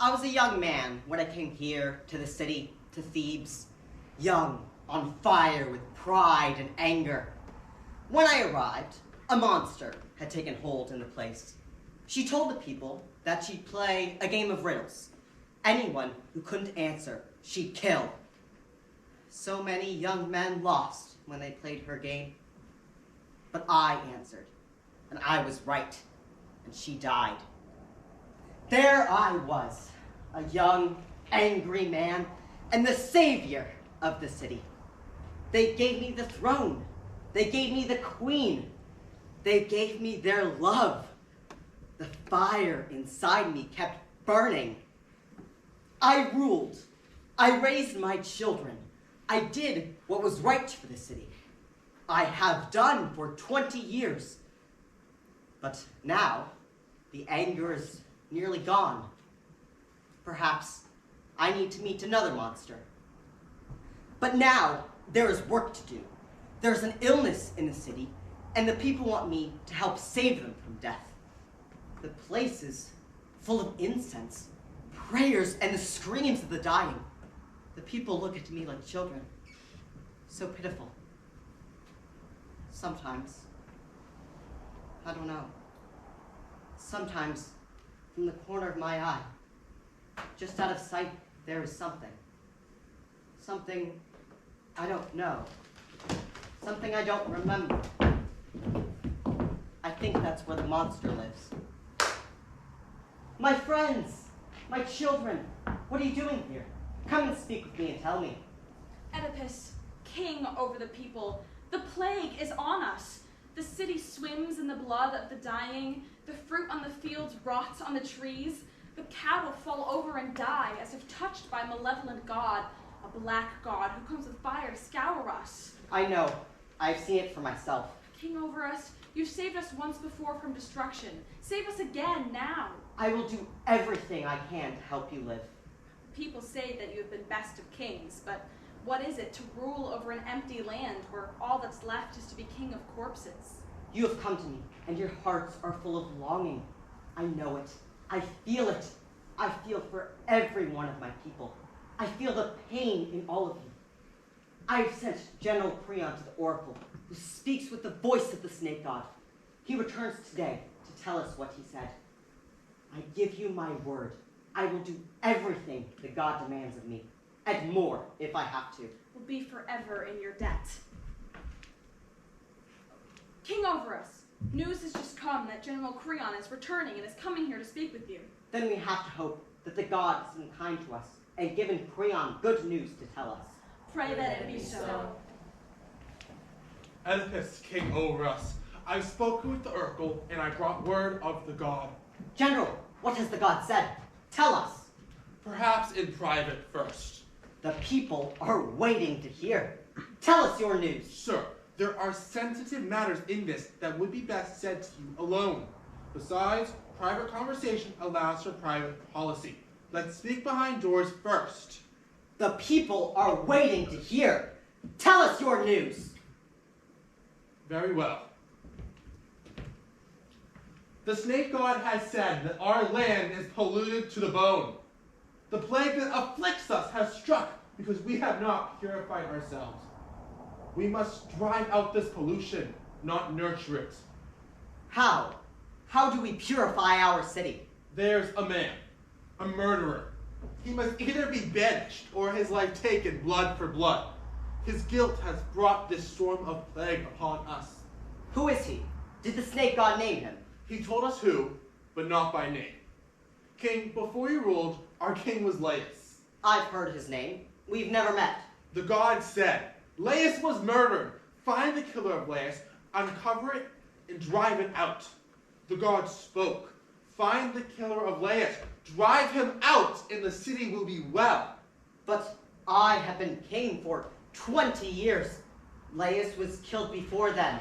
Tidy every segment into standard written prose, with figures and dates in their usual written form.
I was a young man when I came here to the city, to Thebes. Young, on fire with pride and anger. When I arrived, a monster had taken hold in the place. She told the people that she'd play a game of riddles. Anyone who couldn't answer, she'd kill. So many young men lost when they played her game. But I answered, and I was right, and she died. There I was, a young, angry man, and the savior of the city. They gave me the throne. They gave me the queen. They gave me their love. The fire inside me kept burning. I ruled. I raised my children. I did what was right for the city. I have done for 20 years. But now, the anger is nearly gone. Perhaps I need to meet another monster. But now, there is work to do. There's an illness in the city, and the people want me to help save them from death. The place is full of incense, prayers, and the screams of the dying. The people look at me like children, so pitiful. Sometimes, I don't know. Sometimes, from the corner of my eye, just out of sight, there is something. Something I don't know. Something I don't remember. I think that's where the monster lives. My friends, my children, what are you doing here? Come and speak with me and tell me. Oedipus, king over the people, the plague is on us. The city swims in the blood of the dying. The fruit on the fields rots on the trees. The cattle fall over and die as if touched by a malevolent god, a black god who comes with fire to scour us. I know. I've seen it for myself. King over us, you've saved us once before from destruction. Save us again now. I will do everything I can to help you live. People say that you have been best of kings, but what is it to rule over an empty land where all that's left is to be king of corpses? You have come to me, and your hearts are full of longing. I know it. I feel it. I feel for every one of my people. I feel the pain in all of you. I have sent General Creon to the oracle, who speaks with the voice of the snake god. He returns today to tell us what he said. I give you my word. I will do everything the god demands of me, and more if I have to. Will be forever in your debt. King over us, news has just come that General Creon is returning and is coming here to speak with you. Then we have to hope that the god has been kind to us and given Creon good news to tell us. Pray that it be so. Oedipus, king over us, I've spoken with the oracle, and I brought word of the god. General, what has the god said? Tell us. Perhaps in private first. The people are waiting to hear. Tell us your news. Sir, there are sensitive matters in this that would be best said to you alone. Besides, private conversation allows for private policy. Let's speak behind doors first. The people are waiting to hear. Tell us your news. Very well. The snake god has said that our land is polluted to the bone. The plague that afflicts us has struck because we have not purified ourselves. We must drive out this pollution, not nurture it. How? How do we purify our city? There's a man, a murderer. He must either be banished or his life taken blood for blood. His guilt has brought this storm of plague upon us. Who is he? Did the snake god name him? He told us who, but not by name. King, before you ruled, our king was Laius. I've heard his name. We've never met. The god said, Laius was murdered. Find the killer of Laius, uncover it, and drive it out. The god spoke. Find the killer of Laius. Drive him out, and the city will be well. But I have been king for 20 years. Laius was killed before then.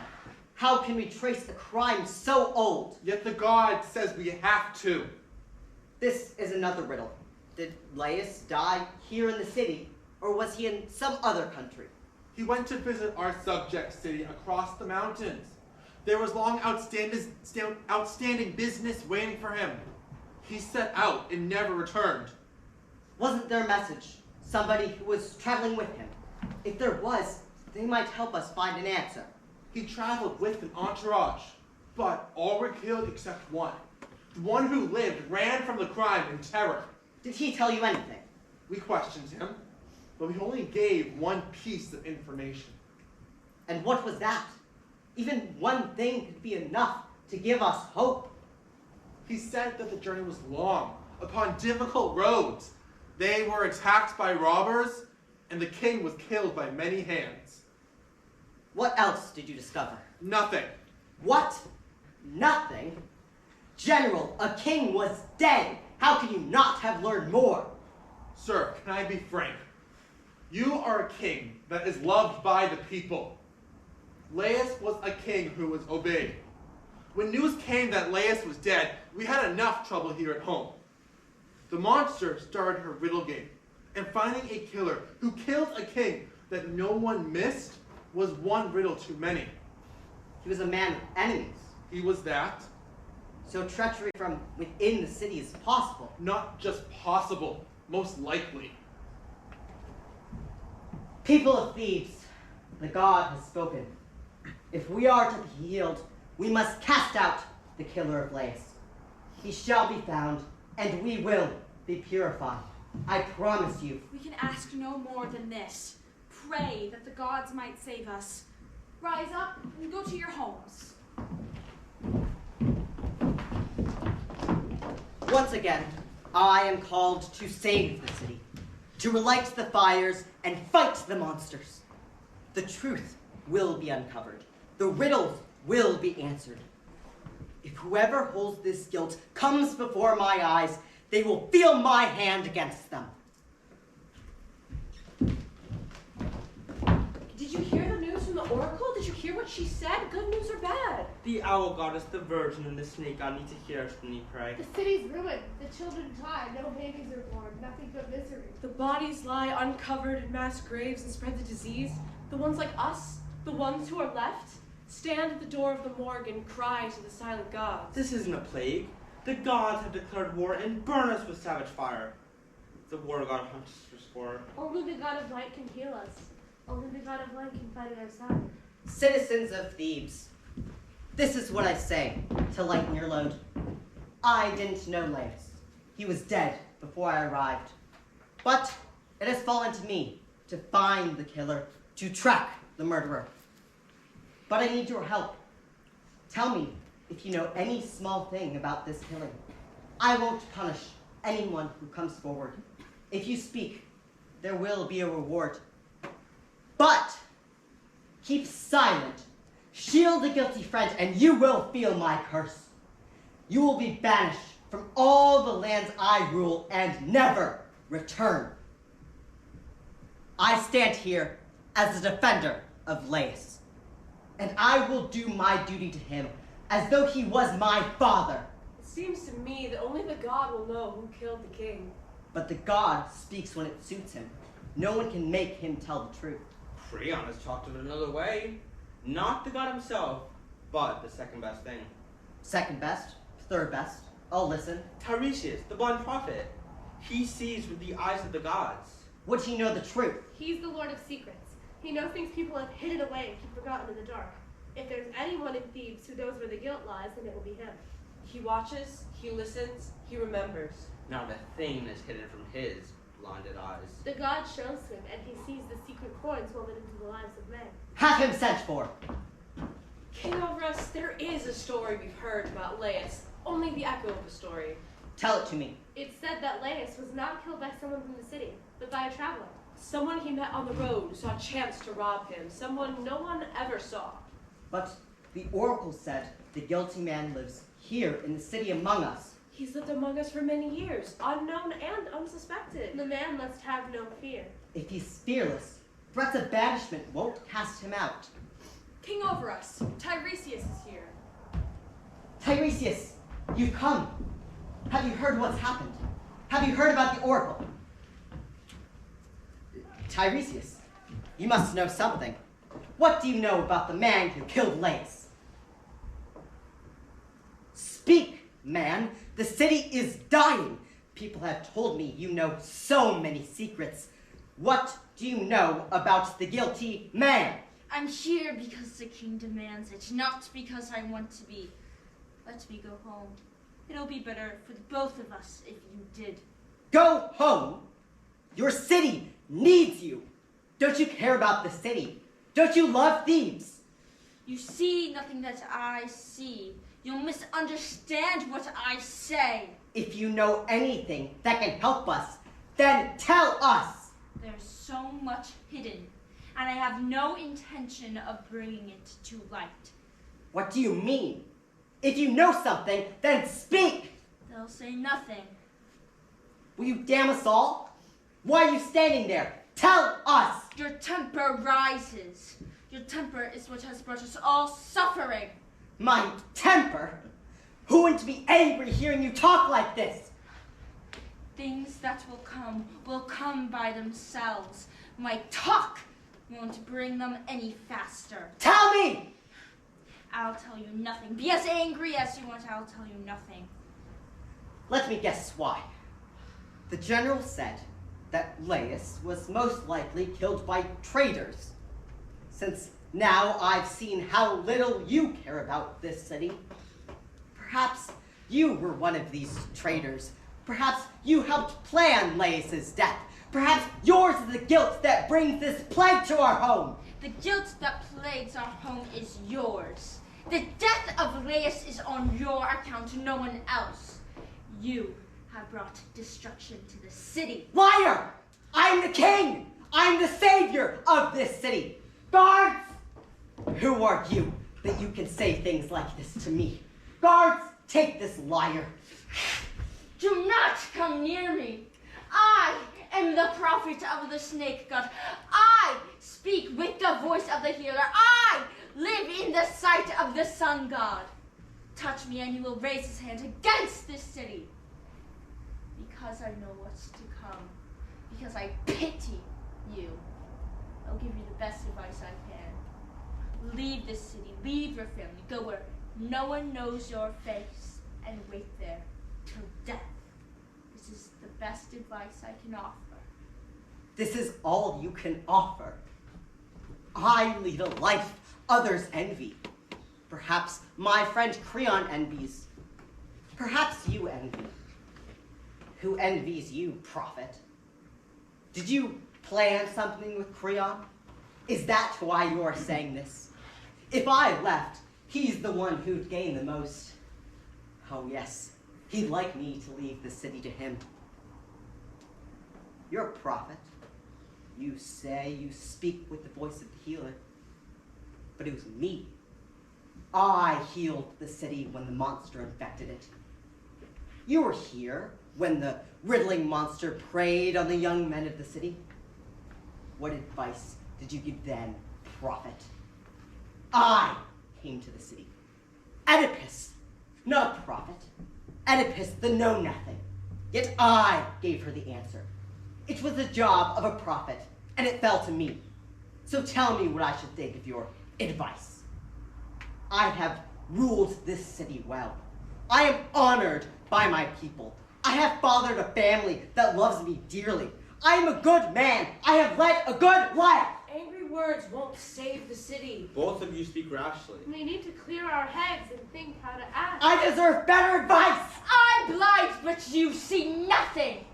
How can we trace a crime so old? Yet the god says we have to. This is another riddle. Did Laius die here in the city, or was he in some other country? He went to visit our subject city across the mountains. There was long outstanding business waiting for him. He set out and never returned. Wasn't there a message? Somebody who was traveling with him? If there was, they might help us find an answer. He traveled with an entourage, but all were killed except one. The one who lived ran from the crime in terror. Did he tell you anything? We questioned him, but we only gave one piece of information. And what was that? Even one thing could be enough to give us hope. He said that the journey was long, upon difficult roads. They were attacked by robbers, and the king was killed by many hands. What else did you discover? Nothing. What? Nothing? General, a king was dead. How can you not have learned more? Sir, can I be frank? You are a king that is loved by the people. Laius was a king who was obeyed. When news came that Laius was dead, we had enough trouble here at home. The monster started her riddle game, and finding a killer who killed a king that no one missed was one riddle too many. He was a man with enemies, He was that. so treachery from within the city is possible. Not just possible, most likely. People of Thebes, the god has spoken. If we are to be healed, we must cast out the killer of Laius. He shall be found, and we will be purified. I promise you. We can ask no more than this. Pray that the gods might save us. Rise up and go to your homes. Once again, I am called to save the city, to relight the fires and fight the monsters. The truth will be uncovered. The riddles will be answered. If whoever holds this guilt comes before my eyes, they will feel my hand against them. Did you hear the news from the oracle? Did you hear what she said? Good news or bad? The owl goddess, the virgin, and the snake god need to hear us when we pray. The city's ruined. The children die. No babies are born. Nothing but misery. The bodies lie uncovered in mass graves and spread the disease. The ones like us, the ones who are left, stand at the door of the morgue and cry to the silent gods. This isn't a plague. The gods have declared war and burn us with savage fire. The war god hunts for sport. Only the God of Light can heal us. Only the God of Light can fight at our side. Citizens of Thebes, this is what I say to lighten your load. I didn't know Laius. He was dead before I arrived. But it has fallen to me to find the killer, to track the murderer. But I need your help. Tell me if you know any small thing about this killing. I won't punish anyone who comes forward. If you speak, there will be a reward. But keep silent. Shield the guilty friend, and you will feel my curse. You will be banished from all the lands I rule and never return. I stand here as the defender of Laius, and I will do my duty to him as though he was my father. It seems to me that only the god will know who killed the king. But the god speaks when it suits him. No one can make him tell the truth. Creon has talked of it another way. Not the god himself, but the second best thing. Second best, third best, I'll listen. Tiresias, the blind prophet. He sees with the eyes of the gods. Would he know the truth? He's the Lord of Secrets. He knows things people have hidden away and keep forgotten in the dark. If there's anyone in Thebes who knows where the guilt lies, then it will be him. He watches, he listens, he remembers. Not a thing is hidden from his blinded eyes. The god shows him, and he sees the secret chords woven into the lives of men. Have him sent for. King over us, there is a story we've heard about Laius. Only the echo of a story. Tell it to me. It's said that Laius was not killed by someone from the city, but by a traveler. Someone he met on the road saw a chance to rob him. Someone no one ever saw. But the oracle said the guilty man lives here in the city among us. He's lived among us for many years, unknown and unsuspected. The man must have no fear. If he's fearless, threats of banishment won't cast him out. King over us, Tiresias is here. Tiresias, you've come. Have you heard what's happened? Have you heard about the oracle? Tiresias, you must know something. What do you know about the man who killed Laius? Speak, man. The city is dying. People have told me you know so many secrets. What do you know about the guilty man? I'm here because the king demands it, not because I want to be. Let me go home. It'll be better for the both of us if you did. Go home? Your city needs you. Don't you care about the city? Don't you love Thebes? You see nothing that I see. You'll misunderstand what I say. If you know anything that can help us, then tell us. There's so much hidden, and I have no intention of bringing it to light. What do you mean? If you know something, then speak. They'll say nothing. Will you damn us all? Why are you standing there? Tell us. Your temper rises. Your temper is what has brought us all suffering. My temper? Who wouldn't be angry hearing you talk like this? Things that will come by themselves. My talk won't bring them any faster. Tell me! I'll tell you nothing. Be as angry as you want, I'll tell you nothing. Let me guess why. The general said that Laius was most likely killed by traitors. Since now I've seen how little you care about this city, perhaps you were one of these traitors. Perhaps you helped plan Laius's death. Perhaps yours is the guilt that brings this plague to our home. The guilt that plagues our home is yours. The death of Laius is on your account, no one else. You have brought destruction to the city. Liar! I'm the king! I'm the savior of this city! Guards! Who are you that you can say things like this to me? Guards, take this liar. Do not come near me. I am the prophet of the snake god. I speak with the voice of the healer. I live in the sight of the sun god. Touch me and he will raise his hand against this city. Because I know what's to come. Because I pity you. I'll give you the best advice I can. Leave this city. Leave your family. Go where no one knows your face. And wait there till death. This is the best advice I can offer. This is all you can offer. I lead a life others envy. Perhaps my friend Creon envies. Perhaps you envy. Who envies you, prophet? Did you plan something with Creon? Is that why you are saying this? If I left, he's the one who'd gain the most. Oh yes, he'd like me to leave the city to him. You're a prophet. You say you speak with the voice of the healer. But it was me. I healed the city when the monster infected it. You were here when the riddling monster preyed on the young men of the city. What advice did you give then, prophet? I came to the city. Oedipus, not a prophet. Oedipus, the know-nothing. Yet I gave her the answer. It was the job of a prophet, and it fell to me. So tell me what I should think of your advice. I have ruled this city well. I am honored by my people. I have fathered a family that loves me dearly. I am a good man. I have led a good life. Angry words won't save the city. Both of you speak rashly. We need to clear our heads and think how to act. I deserve better advice. I'm blind, but you see nothing.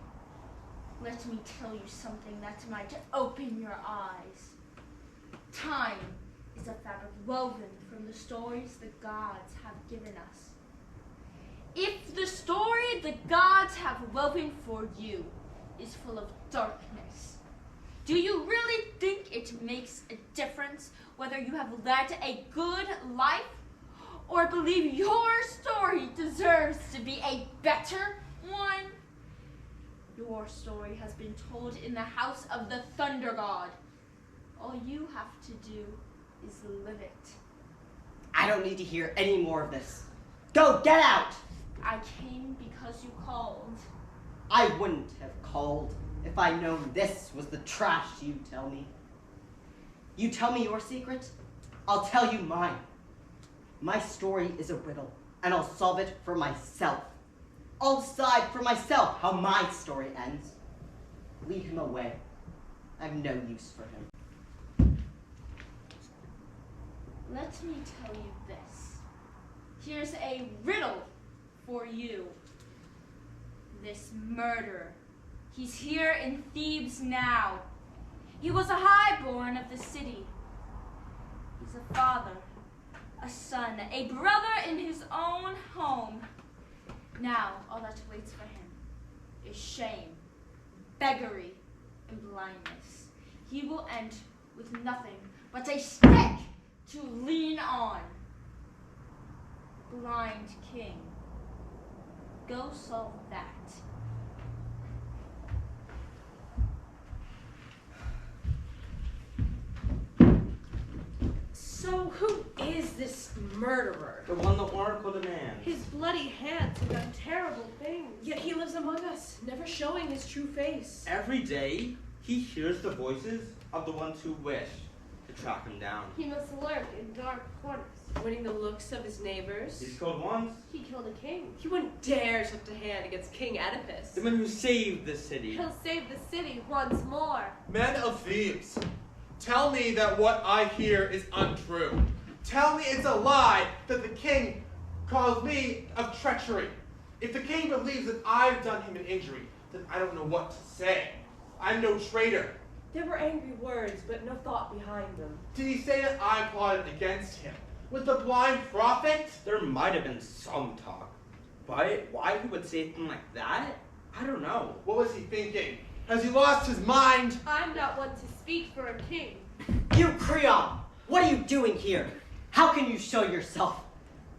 Let me tell you something that might open your eyes. Time is a fabric woven from the stories the gods have given us. If the story the gods have woven for you is full of darkness, do you really think it makes a difference whether you have led a good life or believe your story deserves to be a better one? Your story has been told in the house of the thunder god. All you have to do is live it. I don't need to hear any more of this. Go, get out! I came because you called. I wouldn't have called if I'd known this was the trash you tell me. You tell me your secret, I'll tell you mine. My story is a riddle, and I'll solve it for myself. I'll decide for myself how my story ends. Lead him away. I have no use for him. Let me tell you this. Here's a riddle for you. This murderer, he's here in Thebes now. He was a highborn of the city. He's a father, a son, a brother in his own home. Now, all that waits for him is shame, beggary, and blindness. He will end with nothing but a stick to lean on. Blind king, go solve that. So who is this murderer? The one the oracle demands. His bloody hands have done terrible things. Yet he lives among us, never showing his true face. Every day, he hears the voices of the ones who wish to track him down. He must lurk in dark corners. Winning the looks of his neighbors. He's killed once. He killed a king. He wouldn't dare lift a hand against King Oedipus. The man who saved the city. He'll save the city once more. Men of Thebes, tell me that what I hear is untrue. Tell me it's a lie that the king calls me of treachery. If the king believes that I've done him an injury, then I don't know what to say. I'm no traitor. There were angry words, but no thought behind them. Did he say that I plotted against him? With the blind prophet? There might have been some talk. But why he would say something like that? I don't know. What was he thinking? Has he lost his mind? I'm not one to speak for a king. You, Creon! What are you doing here? How can you show yourself?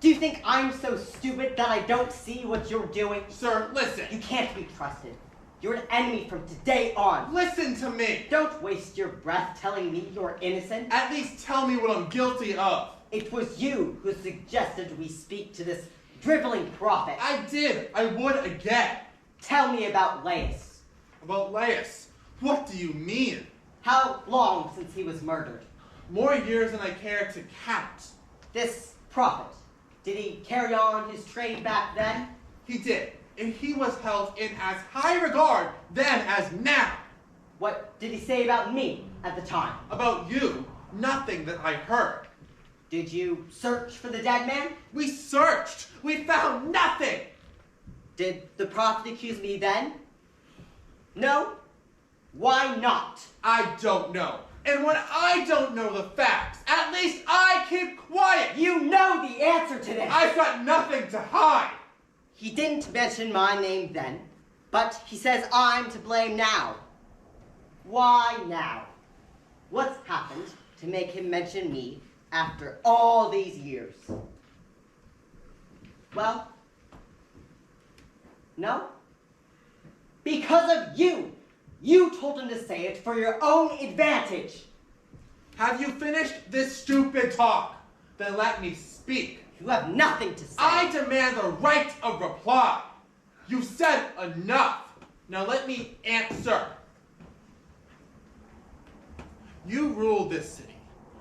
Do you think I'm so stupid that I don't see what you're doing? Sir, listen. You can't be trusted. You're an enemy from today on. Listen to me. Don't waste your breath telling me you're innocent. At least tell me what I'm guilty of. It was you who suggested we speak to this driveling prophet. I did. I would again. Tell me about Laius. About Laius. What do you mean? How long since he was murdered? More years than I care to count. This prophet, did he carry on his trade back then? He did. And he was held in as high regard then as now. What did he say about me at the time? About you, nothing that I heard. Did you search for the dead man? We searched. We found nothing. Did the prophet accuse me then? No? Why not? I don't know. And when I don't know the facts, at least I keep quiet. You know the answer to this. I've got nothing to hide. He didn't mention my name then, but he says I'm to blame now. Why now? What's happened to make him mention me after all these years? Well, no? Because of you. You told him to say it for your own advantage. Have you finished this stupid talk? Then let me speak. You have nothing to say. I demand the right of reply. You've said enough. Now let me answer. You rule this city.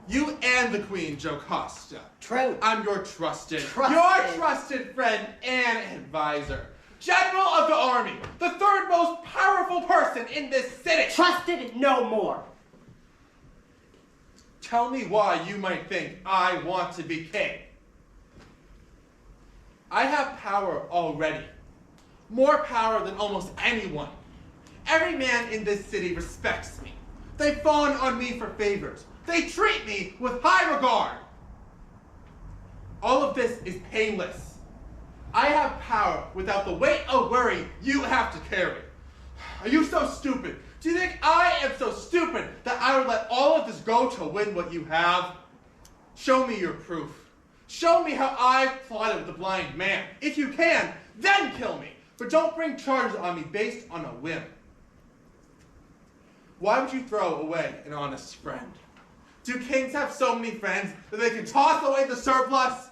You and the Queen Jocasta. True. I'm your trusted friend and advisor. General of the army, the third most powerful person in this city. Trusted no more. Tell me why you might think I want to be king. I have power already. More power than almost anyone. Every man in this city respects me. They fawn on me for favors. They treat me with high regard. All of this is painless. I have power without the weight of worry you have to carry. Are you so stupid? Do you think I am so stupid that I would let all of this go to win what you have? Show me your proof. Show me how I plotted with the blind man. If you can, then kill me. But don't bring charges on me based on a whim. Why would you throw away an honest friend? Do kings have so many friends that they can toss away the surplus?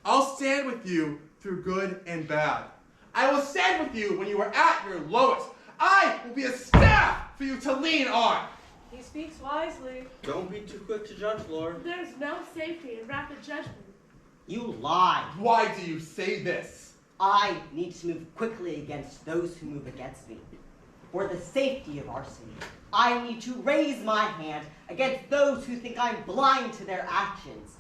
I'll stand with you through good and bad. I will stand with you when you are at your lowest. I will be a staff for you to lean on. He speaks wisely. Don't be too quick to judge, Lord. There's no safety in rapid judgment. You lie. Why do you say this? I need to move quickly against those who move against me. For the safety of our city, I need to raise my hand against those who think I'm blind to their actions.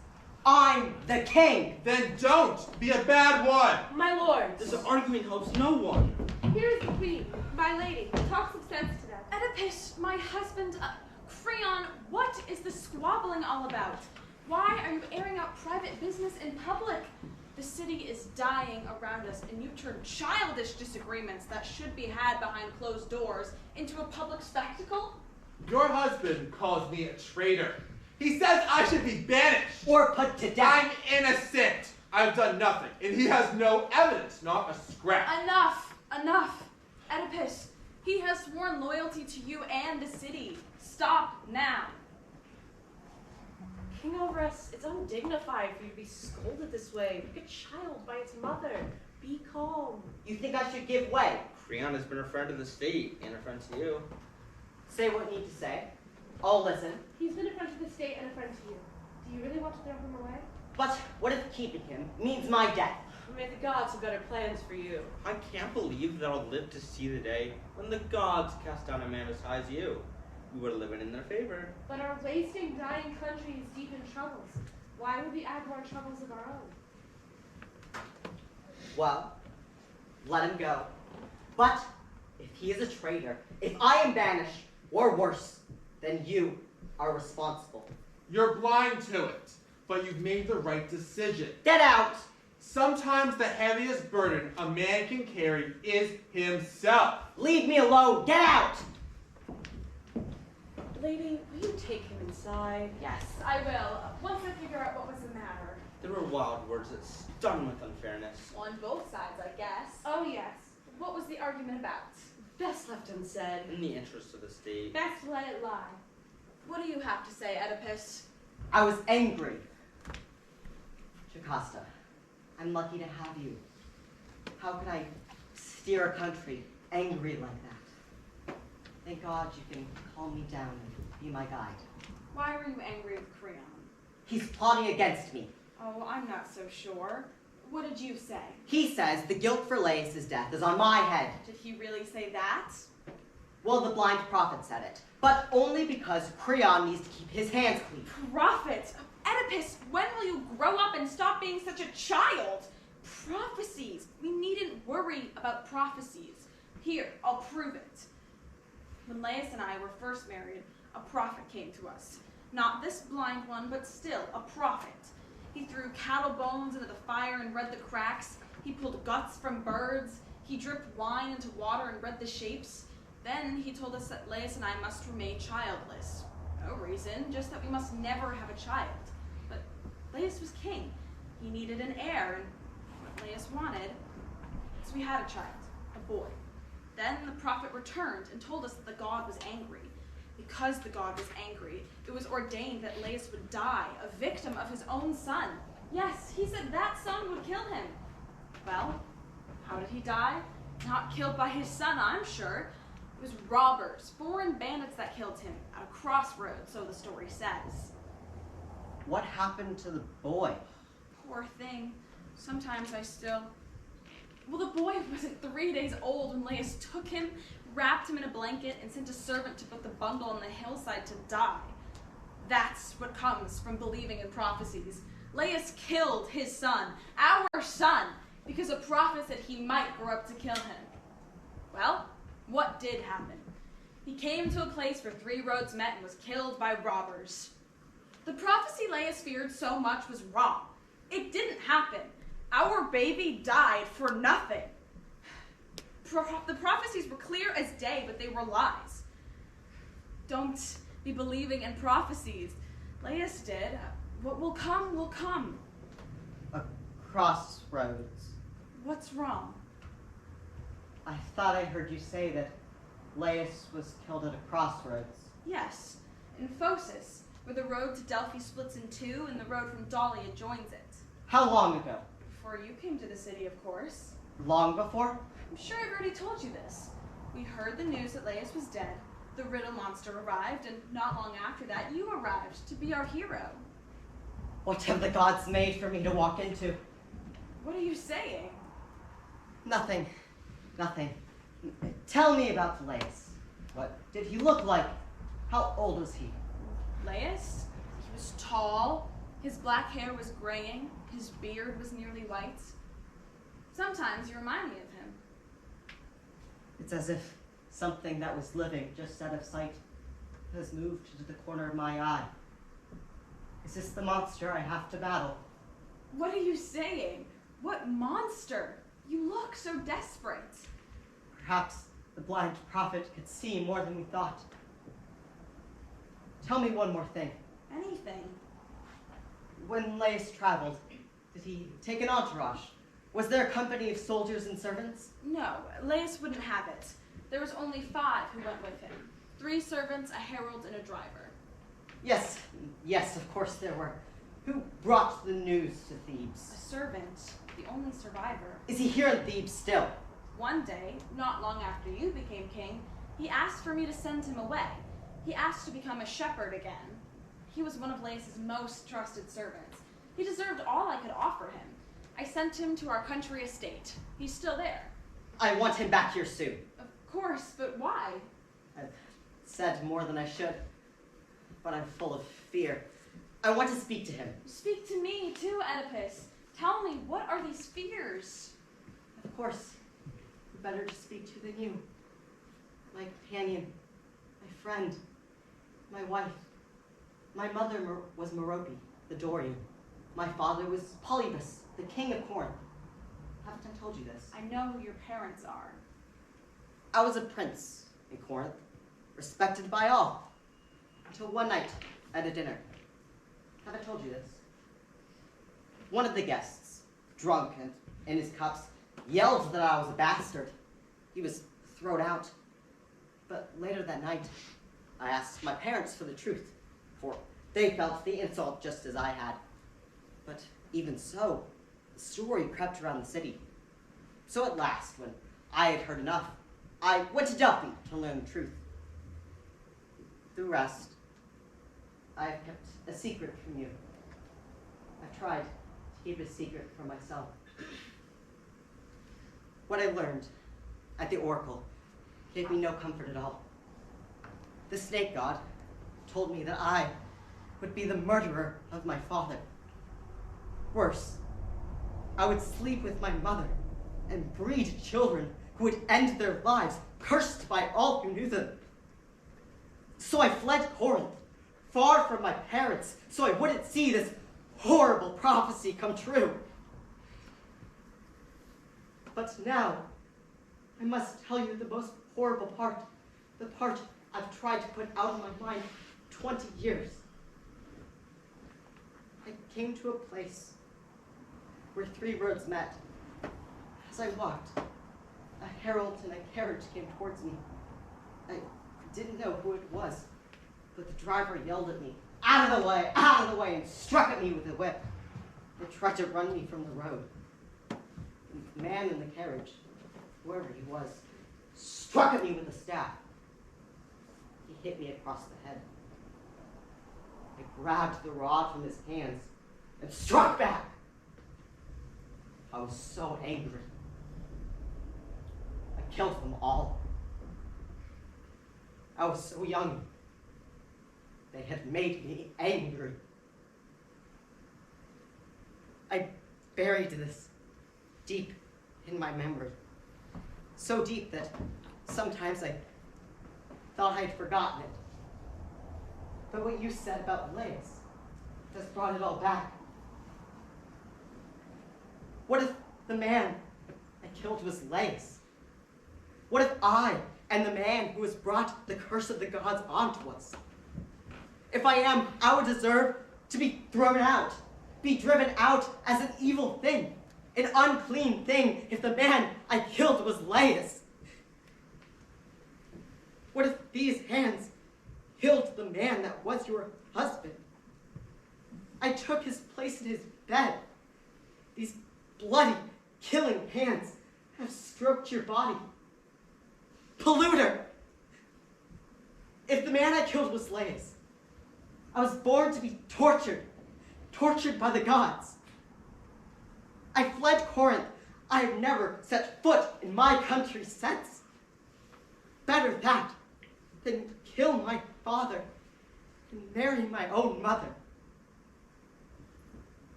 I'm the king! Then don't be a bad one! My lord! This argument helps no one. Here's the queen, my lady. Talk some sense to them. Oedipus, my husband, Creon, what is the squabbling all about? Why are you airing out private business in public? The city is dying around us, and you turn childish disagreements that should be had behind closed doors into a public spectacle? Your husband calls me a traitor. He says I should be banished. Or put to death. I'm innocent. I've done nothing, and he has no evidence, not a scrap. Enough! Enough! Oedipus, he has sworn loyalty to you and the city. Stop now. King over us, it's undignified for you to be scolded this way, like a child by its mother. Be calm. You think I should give way? Creon has been a friend of the state and a friend to you. Say what you need to say. I'll listen. He's been a friend to the state and a friend to you. Do you really want to throw him away? But what if keeping him means my death? May the gods have better plans for you. I can't believe that I'll live to see the day when the gods cast down a man as high as you. We were living in their favor. But our wasting, dying country is deep in troubles. Why would we add more troubles of our own? Well, let him go. But if he is a traitor, if I am banished, or worse, then you are responsible. You're blind to it, but you've made the right decision. Get out! Sometimes the heaviest burden a man can carry is himself. Leave me alone! Get out! Lady, will you take him inside? Yes, I will, once I figure out what was the matter. There were wild words that stung with unfairness. On both sides, I guess. Oh, yes. What was the argument about? Best left unsaid. In the interest of the state. Best let it lie. What do you have to say, Oedipus? I was angry. Jocasta, I'm lucky to have you. How could I steer a country angry like that? Thank God you can calm me down and be my guide. Why were you angry with Creon? He's plotting against me. Oh, I'm not so sure. What did you say? He says the guilt for Laius' death is on my head. Did he really say that? Well, the blind prophet said it, but only because Creon needs to keep his hands clean. Prophet! Oedipus, when will you grow up and stop being such a child? Prophecies! We needn't worry about prophecies. Here, I'll prove it. When Laius and I were first married, a prophet came to us. Not this blind one, but still, a prophet. He threw cattle bones into the fire and read the cracks. He pulled guts from birds. He dripped wine into water and read the shapes. Then he told us that Laius and I must remain childless. No reason, just that we must never have a child. But Laius was king. He needed an heir, and what Laius wanted, so we had a child, a boy. Then the prophet returned and told us that the god was angry. Because the god was angry, it was ordained that Laius would die, a victim of his own son. Yes, he said that son would kill him. Well, how did he die? Not killed by his son, I'm sure. It was robbers, foreign bandits that killed him at a crossroads, so the story says. What happened to the boy? Poor thing. Sometimes I still... Well, the boy wasn't 3 days old when Laius took him, wrapped him in a blanket, and sent a servant to put the bundle on the hillside to die. That's what comes from believing in prophecies. Laius killed his son, our son, because a prophet said he might grow up to kill him. Well, what did happen? He came to a place where 3 roads met and was killed by robbers. The prophecy Laius feared so much was wrong. It didn't happen. Our baby died for nothing. The prophecies were clear as day, but they were lies. Don't be believing in prophecies. Laius did. What will come will come. A crossroads. What's wrong? I thought I heard you say that Laius was killed at a crossroads. Yes, in Phocis, where the road to Delphi splits in 2 and the road from Dahlia joins it. How long ago? Before you came to the city, of course. Long before? I'm sure I've already told you this. We heard the news that Laius was dead. The riddle monster arrived, and not long after that, you arrived to be our hero. What have the gods made for me to walk into? What are you saying? Nothing. Tell me about Laius. What did he look like? How old was he? Laius? He was tall. His black hair was graying. His beard was nearly white. Sometimes you remind me of him. It's as if something that was living just out of sight has moved to the corner of my eye. Is this the monster I have to battle? What are you saying? What monster? You look so desperate. Perhaps the blind prophet could see more than we thought. Tell me one more thing. Anything. When Laius traveled, did he take an entourage? Was there a company of soldiers and servants? No, Laius wouldn't have it. There was only 5 who went with him. 3 servants, a herald, and a driver. Yes, of course there were. Who brought the news to A Thebes? servant, the only survivor. Is he here in Thebes still? One day, not long after you became king, he asked for me to send him away. He asked to become a shepherd again. He was one of Laius's most trusted servants. He deserved all I could offer him. I sent him to our country estate. He's still there. I want him back here soon. Of course, but why? I've said more than I should, but I'm full of fear. I want to speak to him. Speak to me too, Oedipus. Tell me, what are these fears? Of course, who better to speak to than you? My companion, my friend, my wife. My mother was Merope, the Dorian. My father was Polybus, the king of Corinth. Haven't I told you this? I know who your parents are. I was a prince in Corinth, respected by all, until one night at a dinner. Have I told you this? One of the guests, drunk and in his cups, yelled that I was a bastard. He was thrown out. But later that night, I asked my parents for the truth, for they felt the insult just as I had. But even so, the story crept around the city. So at last, when I had heard enough, I went to Delphi to learn the truth. The rest, I have kept a secret from you. I've tried to keep it a secret from myself. What I learned at the oracle gave me no comfort at all. The snake god told me that I would be the murderer of my father. Worse, I would sleep with my mother and breed children who would end their lives, cursed by all who knew them. So I fled Corinth, far from my parents, so I wouldn't see this horrible prophecy come true. But now, I must tell you the most horrible part, the part I've tried to put out of my mind 20 years. I came to a place where 3 roads met. As I walked, a herald and a carriage came towards me. I didn't know who it was, but the driver yelled at me, out of the way, and struck at me with a whip. They tried to run me from the road. The man in the carriage, whoever he was, struck at me with a staff. He hit me across the head. I grabbed the rod from his hands and struck back. I was so angry. I killed them all. I was so young. They had made me angry. I buried this deep in my memory. So deep that sometimes I thought I'd forgotten it. But what you said about Laius has brought it all back. What if the man I killed was Laius? What if I am the man who has brought the curse of the gods onto us? If I am, I would deserve to be thrown out, be driven out as an evil thing, an unclean thing if the man I killed was Laius. What if these hands killed the man that was your husband? I took his place in his bed. These bloody, killing hands have stroked your body. Polluter! If the man I killed was Laius, I was born to be tortured by the gods. I fled Corinth. I have never set foot in my country since. Better that than kill my father and marry my own mother.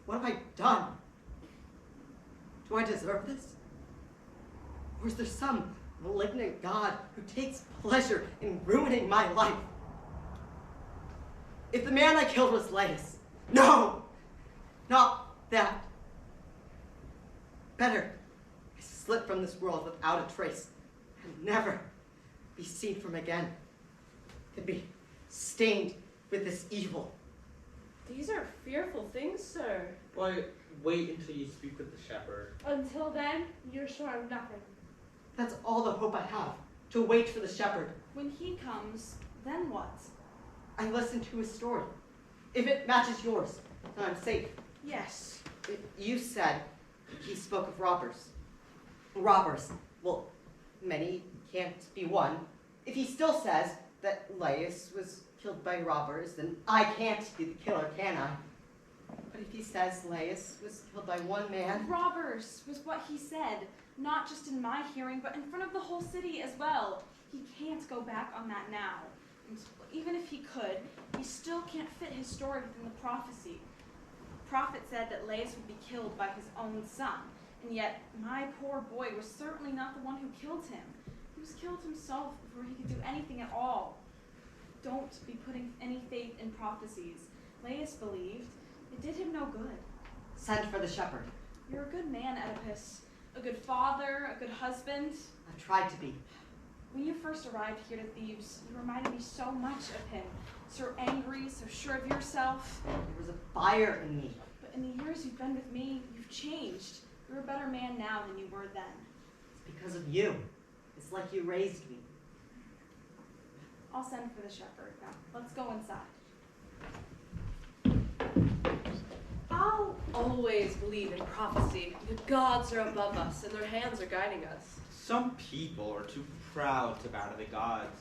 What have I done? Do I deserve this? Or is there some malignant God who takes pleasure in ruining my life? If the man I killed was Laius, no! Not that. Better I slip from this world without a trace and never be seen from again than be stained with this evil. These are fearful things, sir. Why, wait until you speak with the shepherd. Until then, you're sure of nothing. That's all the hope I have, to wait for the shepherd. When he comes, then what? I listen to his story. If it matches yours, then I'm safe. Yes. You said he spoke of robbers. Robbers. Well, many can't be one. If he still says that Laius was killed by robbers, then I can't be the killer, can I? But if he says Laius was killed by one man... Robbers was what he said, not just in my hearing, but in front of the whole city as well. He can't go back on that now. And even if he could, he still can't fit his story within the prophecy. The prophet said that Laius would be killed by his own son, and yet my poor boy was certainly not the one who killed him. He was killed himself before he could do anything at all. Don't be putting any faith in prophecies. Laius believed. It did him no good. Send for the shepherd. You're a good man, Oedipus. A good father, a good husband. I've tried to be. When you first arrived here to Thebes, you reminded me so much of him. So angry, so sure of yourself. There was a fire in me. But in the years you've been with me, you've changed. You're a better man now than you were then. It's because of you. It's like you raised me. I'll send for the shepherd now. Let's go inside. I'll always believe in prophecy. The gods are above us, and their hands are guiding us. Some people are too proud to bow to the gods.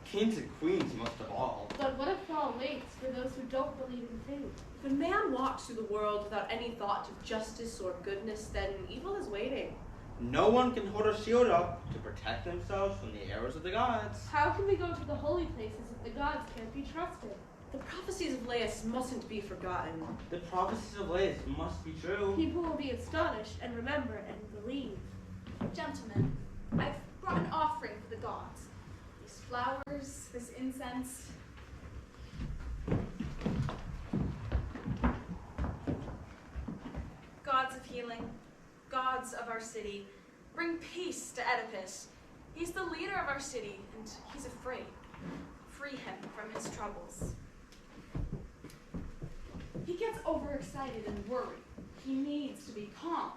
Kings and queens most of all. But what if fall waits for those who don't believe in fate? If a man walks through the world without any thought of justice or goodness, then evil is waiting. No one can hold a shield up to protect themselves from the arrows of the gods. How can we go to the holy places if the gods can't be trusted? The prophecies of Laius mustn't be forgotten. The prophecies of Laius must be true. People will be astonished and remember and believe. Gentlemen, I've brought an offering for the gods. These flowers, this incense. Gods of healing, gods of our city, bring peace to Oedipus. He's the leader of our city, and he's afraid. Free him from his troubles. He gets overexcited and worried. He needs to be calm,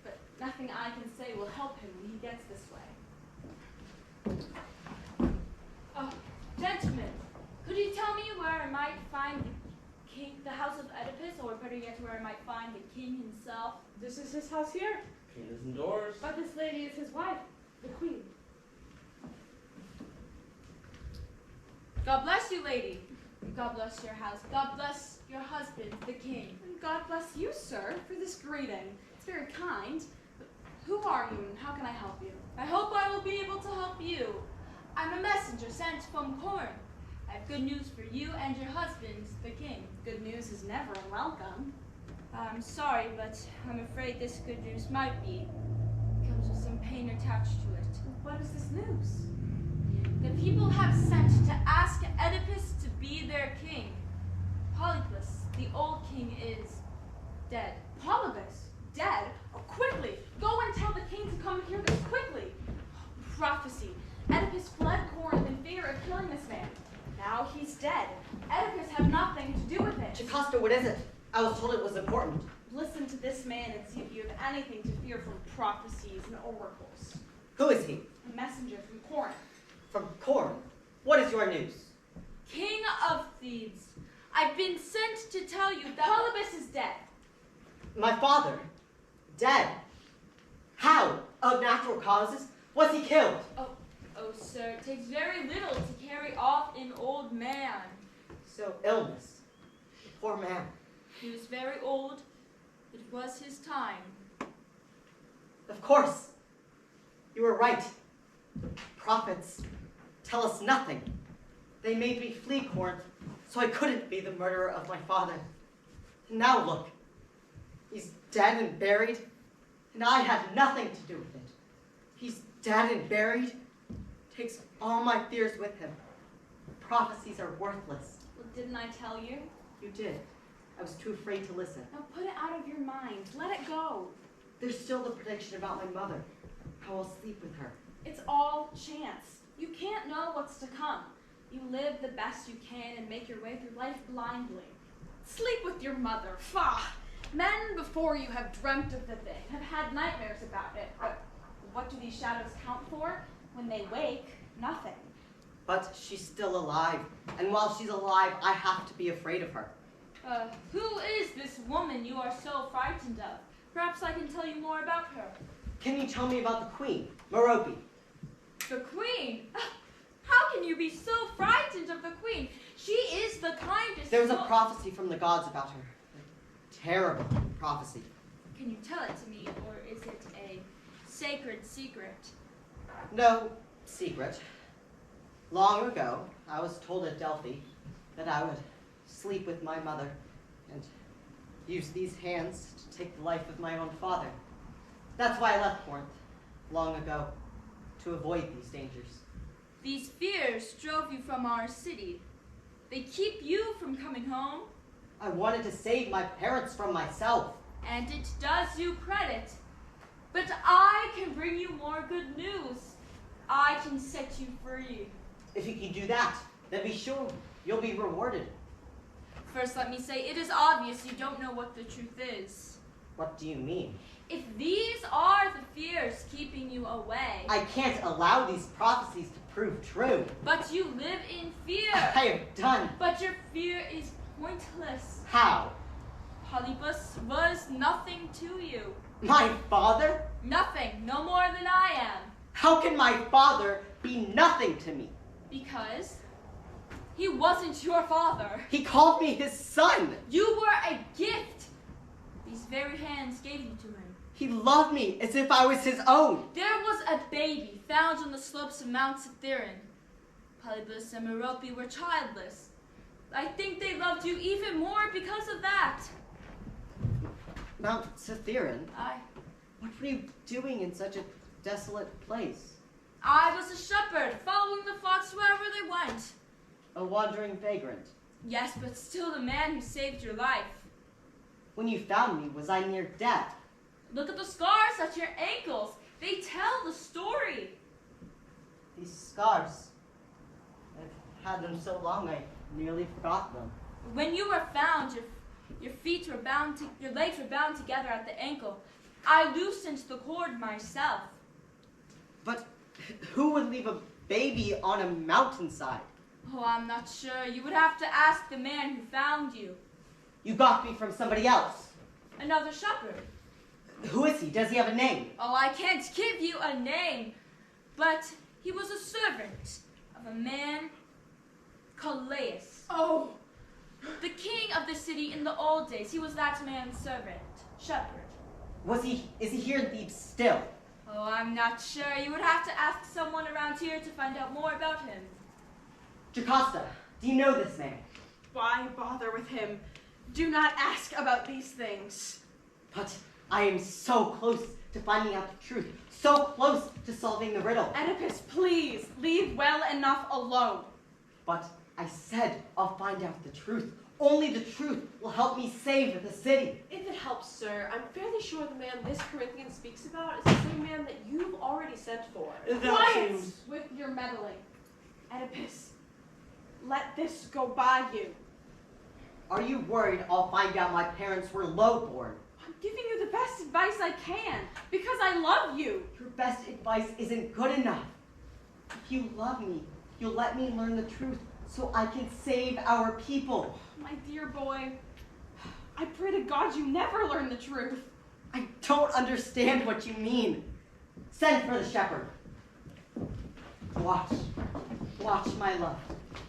but nothing I can say will help him when he gets this way. Gentlemen, could you tell me where I might find the house of Oedipus, or better yet, where I might find the king himself? This is his house here. Kingdoms and doors. But this lady is his wife, the queen. God bless you, lady. God bless your house. God bless your husband, the king. And God bless you, sir, for this greeting. It's very kind. But who are you, and how can I help you? I hope I will be able to help you. I'm a messenger sent from Corinth. I have good news for you and your husband, the king. Good news is never unwelcome. I'm sorry, but I'm afraid this good news might be. Comes with some pain attached to it. What is this news? The people have sent to ask Oedipus to be their king. Polypus, the old king, is dead. Polybus, dead? Oh, quickly! Go and tell the king to come here this quickly! Prophecy. Oedipus fled Corinth in fear of killing this man. Now he's dead. Oedipus had nothing to do with it. Jocasta, what is it? I was told it was important. Listen to this man and see if you have anything to fear from prophecies and oracles. Who is he? A messenger from Corinth. From Corinth. What is your news? King of Thebes, I've been sent to tell you that Polybus is dead. My father. Dead. How? Of natural causes? Was he killed? Oh, sir, it takes very little to carry off an old man. So illness. Poor man. He was very old. It was his time. Of course. You were right. Prophets tell us nothing. They made me flee Corinth, so I couldn't be the murderer of my father. And now look, he's dead and buried, and I had nothing to do with it. He's dead and buried, takes all my fears with him. Prophecies are worthless. Well, didn't I tell you? You did. I was too afraid to listen. Now put it out of your mind. Let it go. There's still the prediction about my mother, how I'll sleep with her. It's all chance. You can't know what's to come. You live the best you can and make your way through life blindly. Sleep with your mother. Faugh! Men before you have dreamt of the thing, have had nightmares about it. But what do these shadows count for? When they wake, nothing. But she's still alive, and while she's alive, I have to be afraid of her. Who is this woman you are so frightened of? Perhaps I can tell you more about her. Can you tell me about the queen, Merope? The queen? How can you be so frightened of the queen? She is the kindest. There was a prophecy from the gods about her. A terrible prophecy. Can you tell it to me, or is it a sacred secret? No secret. Long ago, I was told at Delphi that I would sleep with my mother and use these hands to take the life of my own father. That's why I left Corinth long ago, to avoid these dangers. These fears drove you from our city. They keep you from coming home. I wanted to save my parents from myself. And it does you credit. But I can bring you more good news. I can set you free. If you can do that, then be sure you'll be rewarded. First, let me say, it is obvious you don't know what the truth is. What do you mean? If these are the fears keeping you away, I can't allow these prophecies to prove true. but you live in fear. I have done. But your fear is pointless. How? Oedipus was nothing to you. My father? Nothing, no more than I am. How can my father be nothing to me? Because he wasn't your father. He called me his son. You were a gift. These very hands gave you to him. He loved me as if I was his own. There was a baby found on the slopes of Mount Cithaeron. Polybus and Merope were childless. I think they loved you even more because of that. Mount Cithaeron? What were you doing in such a desolate place? I was a shepherd, following the flocks wherever they went. A wandering vagrant. Yes, but still the man who saved your life. When you found me, was I near death? Look at the scars at your ankles. They tell the story. These scars. I've had them so long I nearly forgot them. When you were found, your feet were bound, your legs were bound together at the ankle. I loosened the cord myself. But who would leave a baby on a mountainside? Oh, I'm not sure. You would have to ask the man who found you. You got me from somebody else. Another shepherd. Who is he? Does he have a name? Oh, I can't give you a name, but he was a servant of a man called Laius. Oh, The king of the city in the old days. He was that man's servant, shepherd. Is he here in Thebes still? Oh, I'm not sure. You would have to ask someone around here to find out more about him. Jocasta, do you know this man? why bother with him? Do not ask about these things. But I am so close to finding out the truth. So close to solving the riddle. Oedipus, please, leave well enough alone. But I said I'll find out the truth. Only the truth will help me save the city. If it helps, sir, I'm fairly sure the man this Corinthian speaks about is the same man that you've already sent for. Quiet with your meddling. Oedipus, let this go by you. Are you worried I'll find out my parents were lowborn? I'm giving you the best advice I can because I love you. Your best advice isn't good enough. If you love me, you'll let me learn the truth so I can save our people. My dear boy, I pray to God you never learn the truth. I don't understand what you mean. Send for the shepherd. Watch, my love.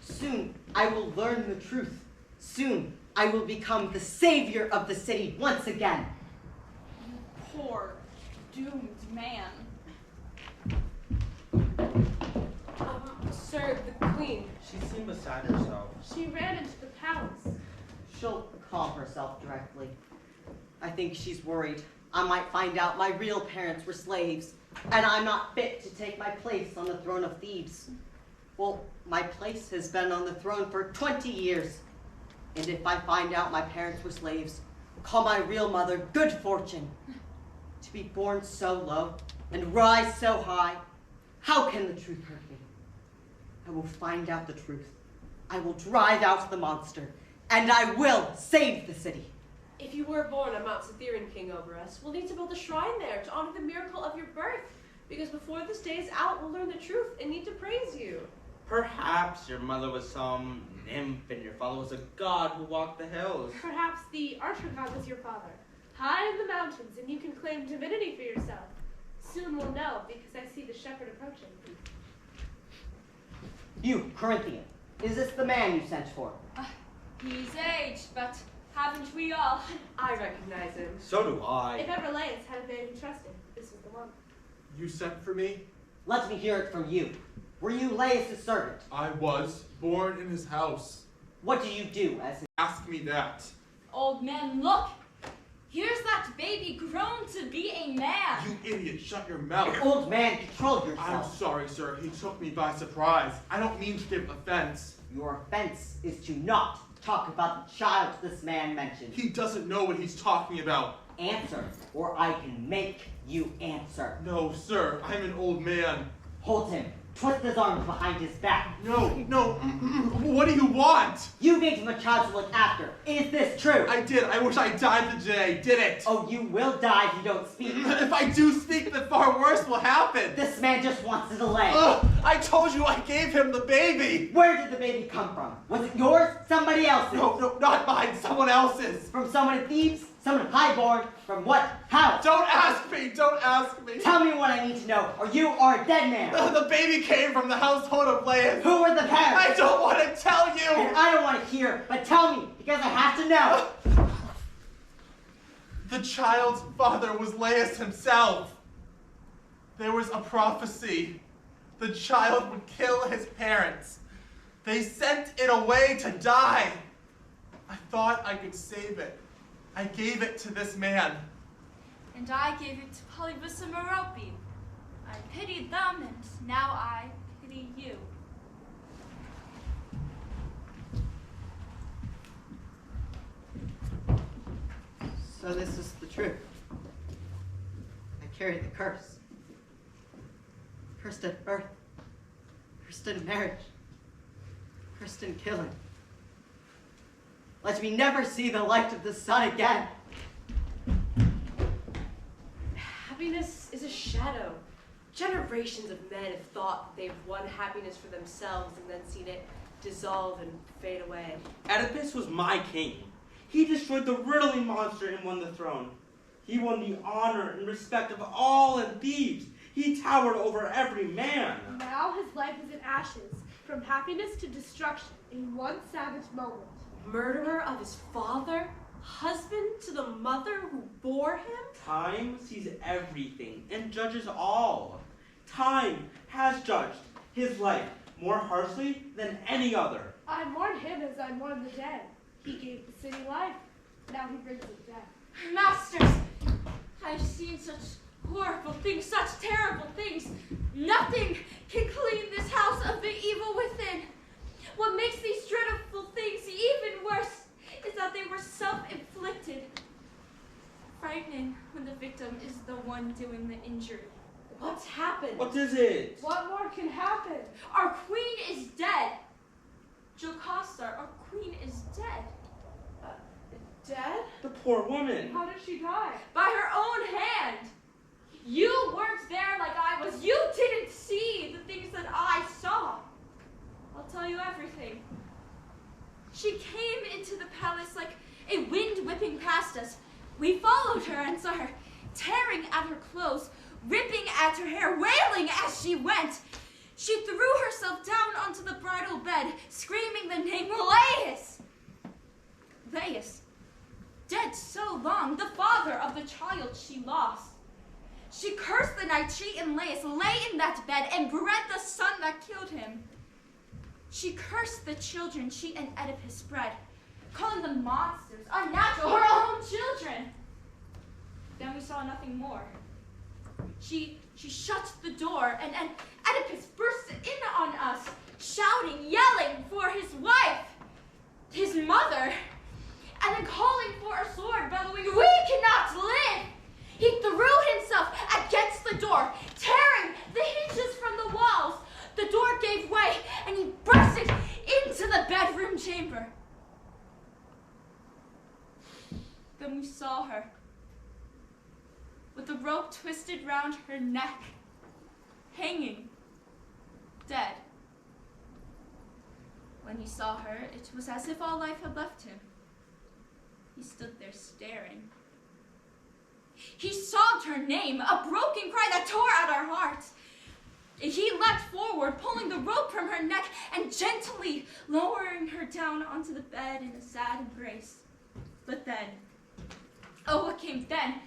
Soon I will learn the truth. Soon I will become the savior of the city once again. Poor, doomed man. Sir, the queen. She seemed beside herself. She ran into the palace. She'll calm herself directly. I think she's worried I might find out my real parents were slaves, and I'm not fit to take my place on the throne of Thebes. Well, my place has been on the throne for 20 years. And if I find out my parents were slaves, call my real mother good fortune. To be born so low and rise so high, how can the truth hurt me? I will find out the truth. I will drive out the monster, and I will save the city. If you were born a Mount Cytherean king over us, we'll need to build a shrine there to honor the miracle of your birth. Because before this day is out, we'll learn the truth and need to praise you. Perhaps your mother was some nymph and your father was a god who walked the hills. Perhaps the archer god was your father. High in the mountains, and you can claim divinity for yourself. Soon we'll know, because I see the shepherd approaching. You, Corinthian, is this the man you sent for? He's aged, but haven't we all? I recognize him. So do I. If ever Laius had a man who trusted, this was the one. You sent for me? Let me hear it from you. Were you Laius' servant? I was born in his house. What do you do as his... Ask me that. Old man, look! Here's that baby grown to be a man! You idiot, shut your mouth. Old man, control I'm yourself. sorry, sir. He took me by surprise. I don't mean to give offense. Your offense is to not talk about the child this man mentioned. He doesn't know what he's talking about. Answer, or I can make you answer. No, sir. I'm an old man. Hold him. Twist his arms behind his back. No. What do you want? You gave him a child to look after. Is this true? I did. I wish I died today. Did it? Oh, you will die if you don't speak. If I do speak, then far worse will happen. This man just wants to delay. Ugh, I told you I gave him the baby. Where did the baby come from? Was it yours? Somebody else's? No, not mine. Someone else's. From someone in Thebes? Someone highborn? From what house? Don't ask me. Don't ask me. Tell me what I need to know, or you are a dead man. The baby came from the household of Laius. Who were the parents? I don't want to tell And you. I don't want to hear, but tell me, because I have to know. The child's father was Laius himself. There was a prophecy. The child would kill his parents. They sent it away to die. I thought I could save it. I gave it to this man. And I gave it to Polybus and Merope. I pitied them, and now I pity you. So this is the truth. I carry the curse. Cursed at birth. Cursed in marriage. Cursed in killing. Let me never see the light of the sun again. Happiness is a shadow. Generations of men have thought they've won happiness for themselves and then seen it dissolve and fade away. Oedipus was my king. He destroyed the riddling monster and won the throne. He won the honor and respect of all in Thebes. He towered over every man. Now his life is in ashes, from happiness to destruction in one savage moment. Murderer of his father? Husband to the mother who bore him? Time sees everything and judges all. Time has judged his life more harshly than any other. I mourn him as I mourn the dead. He gave the city life. Now he brings it death. Masters, I've seen such horrible things, such terrible things. Nothing can clean this house of the evil within. What makes these dreadful things even worse is that they were self-inflicted. Frightening when the victim is the one doing the injury. What's happened? What is it? What more can happen? Our queen is dead. Jocasta, our queen is dead. Dead? The poor woman. How did she die? By her own hand. You weren't there like I was. You didn't see the things that I saw. I'll tell you everything. She came into the palace like a wind whipping past us. We followed her and saw her tearing at her clothes, ripping at her hair, wailing as she went. She threw herself down onto the bridal bed, screaming the name Laius. Laius, dead so long, the father of the child she lost. She cursed the night she and Laius lay in that bed and bred the son that killed him. She cursed the children she and Oedipus bred, calling them monsters, unnatural, her own children. Then we saw nothing more. She shut the door, and Oedipus burst in on us, shouting, yelling for his wife, his mother, and then calling for a sword, bellowing, "We cannot live!" He threw himself against the door, tearing the hinges from the walls. The door gave way, and he bursted into the bedroom chamber. Then we saw her, with the rope twisted round her neck, hanging, dead. When he saw her, it was as if all life had left him. He stood there staring. He sobbed her name, a broken cry that tore at our hearts. He leapt forward, pulling the rope from her neck and gently lowering her down onto the bed in a sad embrace. But then, oh, what came then?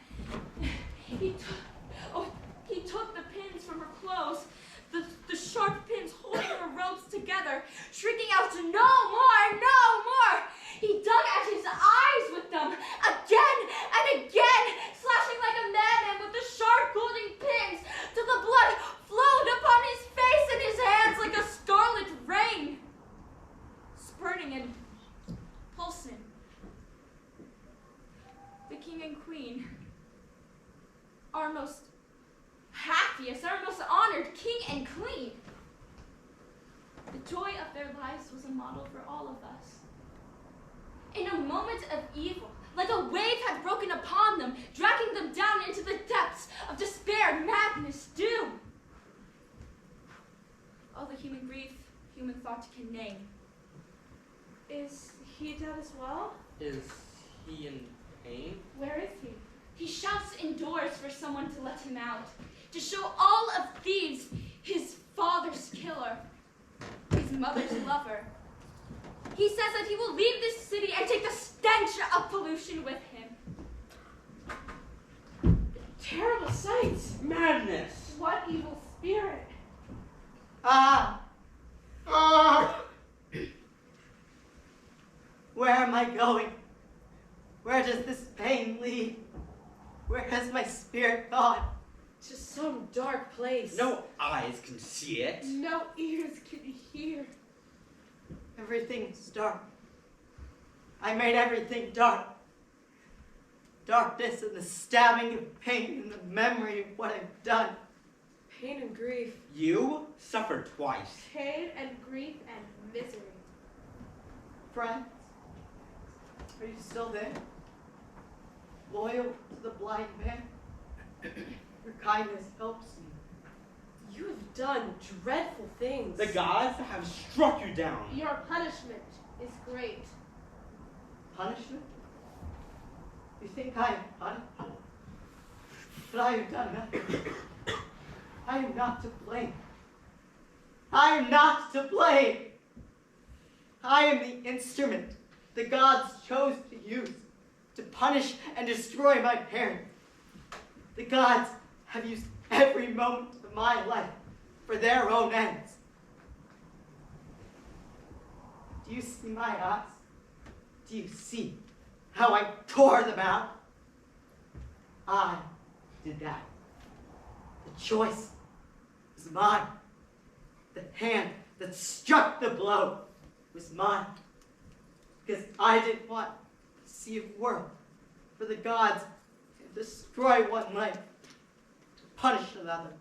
He took the pins from her clothes, the sharp pins holding her ropes together, shrieking out, "No more, no more!" He dug at his eyes with them, again and again, slashing like a madman with the sharp golden pins, till the blood flowed upon his face and his hands like a scarlet rain, spurting and pulsing. The king and queen, our most happiest, our most honored king and queen. The joy of their lives was a model for all of us. In a moment of evil, like a wave had broken upon them, dragging them down into the depths of despair, madness, doom. All the human grief, human thought can name. Is he dead as well? Is he in pain? Where is he? He shouts indoors for someone to let him out, to show all of thieves his father's killer, his mother's lover. He says that he will leave this city and take the stench of pollution with him. Terrible sights. Madness! What evil spirit? Where am I going? Where does this pain lead? Where has my spirit gone? To some dark place. No eyes can see it. No ears can hear. Everything's dark. I made everything dark. Darkness and the stabbing of pain and the memory of what I've done. Pain and grief. You suffered twice. Pain and grief and misery. Friends, are you still there? Loyal to the blind man? Your kindness helps me. You have done dreadful things. The gods have struck you down. Your punishment is great. Punishment? You think I am punished? But I have done nothing. I am not to blame. I am not to blame. I am the instrument the gods chose to use to punish and destroy my parents. The gods have used every moment of my life for their own ends. Do you see my eyes? Do you see how I tore them out? I did that. The choice was mine. The hand that struck the blow was mine. Because I didn't want to see a world where the gods can destroy one life to punish another.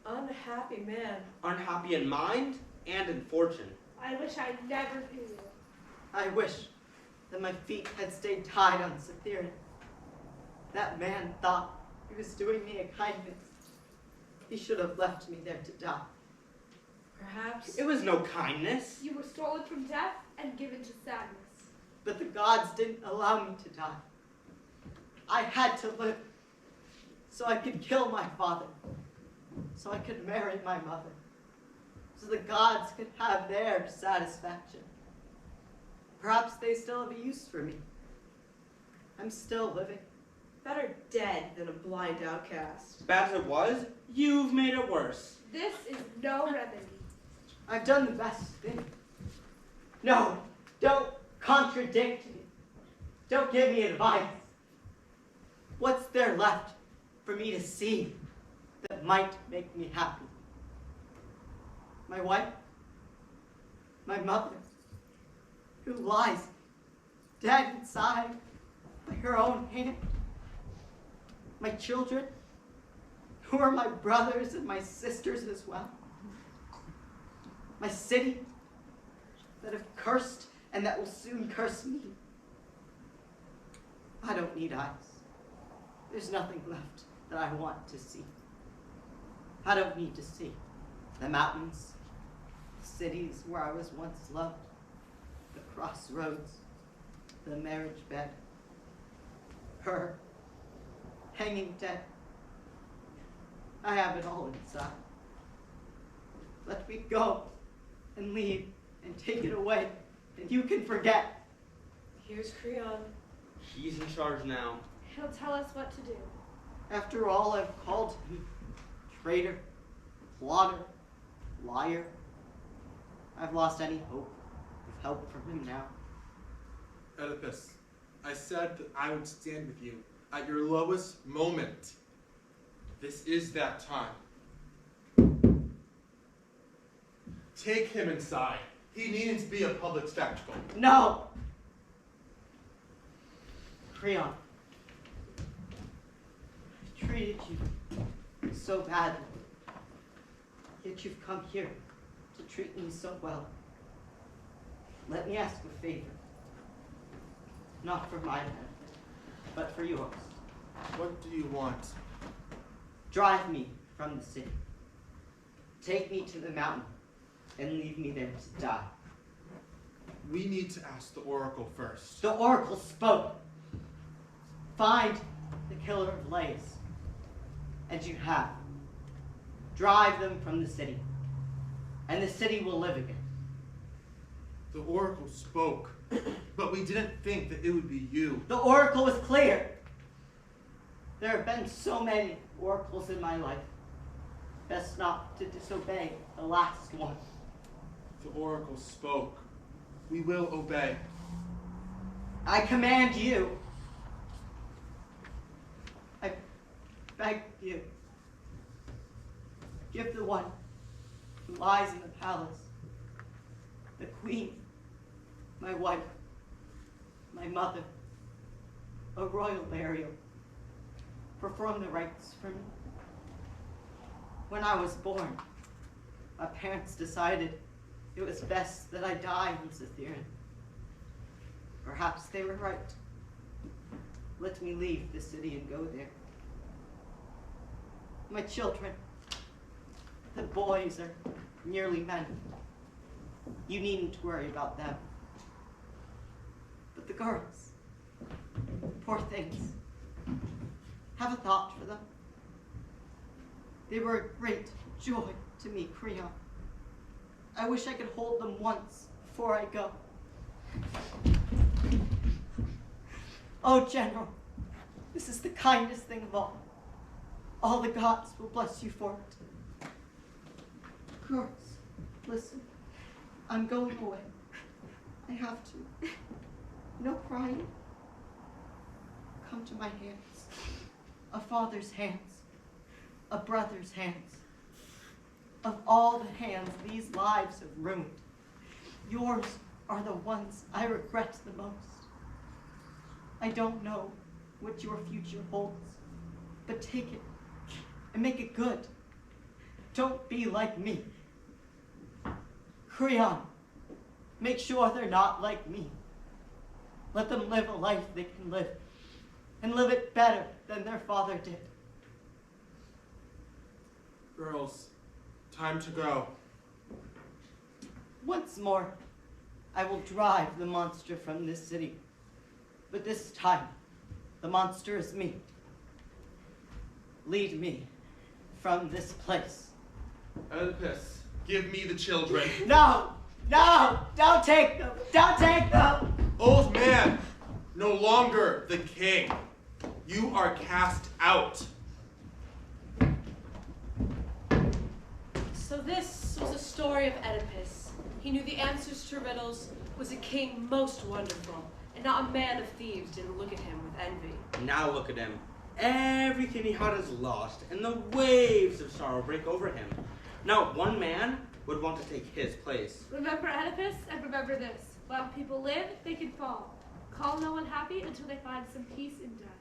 Unhappy man. Unhappy in mind and in fortune. I wish I never knew you. I wish that my feet had stayed tied on Cytherea. That man thought he was doing me a kindness. He should have left me there to die. Perhaps. It was no kindness. You were stolen from death and given to sadness. But the gods didn't allow me to die. I had to live so I could kill my father, so I could marry my mother, so the gods could have their satisfaction. Perhaps they still have a use for me. I'm still living. Better dead than a blind outcast. Bad as it was, you've made it worse. This is no remedy. I've done the best thing. No, don't contradict me. Don't give me advice. What's there left for me to see that might make me happy? My wife? My mother? Who lies dead inside by her own hand? My children? Who are my brothers and my sisters as well? My city that have cursed and that will soon curse me. I don't need eyes. There's nothing left that I want to see. I don't need to see the mountains, the cities where I was once loved, the crossroads, the marriage bed, her hanging dead. I have it all inside. Let me go and leave and take it away, and you can forget. Here's Creon. He's in charge now. He'll tell us what to do. After all I've called him, traitor, plotter, liar, I've lost any hope of help from him now. Oedipus, I said that I would stand with you at your lowest moment. This is that time. Take him inside. He needn't be a public spectacle. No! Creon, I've treated you so badly, yet you've come here to treat me so well. Let me ask a favor. Not for my benefit, but for yours. What do you want? Drive me from the city. Take me to the mountain and leave me there to die. We need to ask the oracle first. The oracle spoke. Find the killer of Lays, and you have. Drive them from the city, and the city will live again. The oracle spoke, but we didn't think that it would be you. The oracle was clear. There have been so many oracles in my life. Best not to disobey the last one. The oracle spoke. We will obey. I command you. I beg you. Give the one who lies in the palace, the queen, my wife, my mother, a royal burial. Perform the rites for me. When I was born, my parents decided it was best that I die in Cytherin. Perhaps they were right. Let me leave the city and go there. My children, the boys are nearly men. You needn't worry about them. But the girls, poor things, have a thought for them. They were a great joy to me, Creon. I wish I could hold them once before I go. Oh, General, this is the kindest thing of all. All the gods will bless you for it. Girls, listen. I'm going away. I have to. No crying. Come to my hands. A father's hands. A brother's hands. Of all the hands these lives have ruined, yours are the ones I regret the most. I don't know what your future holds, but take it and make it good. Don't be like me. Creon, make sure they're not like me. Let them live a life they can live, and live it better than their father did. Girls, time to go. Once more, I will drive the monster from this city. But this time, the monster is me. Lead me from this place. Oedipus, give me the children. No! No! Don't take them! Don't take them! Old man, no longer the king. You are cast out. So this was a story of Oedipus. He knew the answers to riddles, was a king most wonderful, and not a man of thieves didn't look at him with envy. Now look at him. Everything he had is lost, and the waves of sorrow break over him. Not one man would want to take his place. Remember Oedipus, and remember this. While people live, they can fall. Call no one happy until they find some peace in death.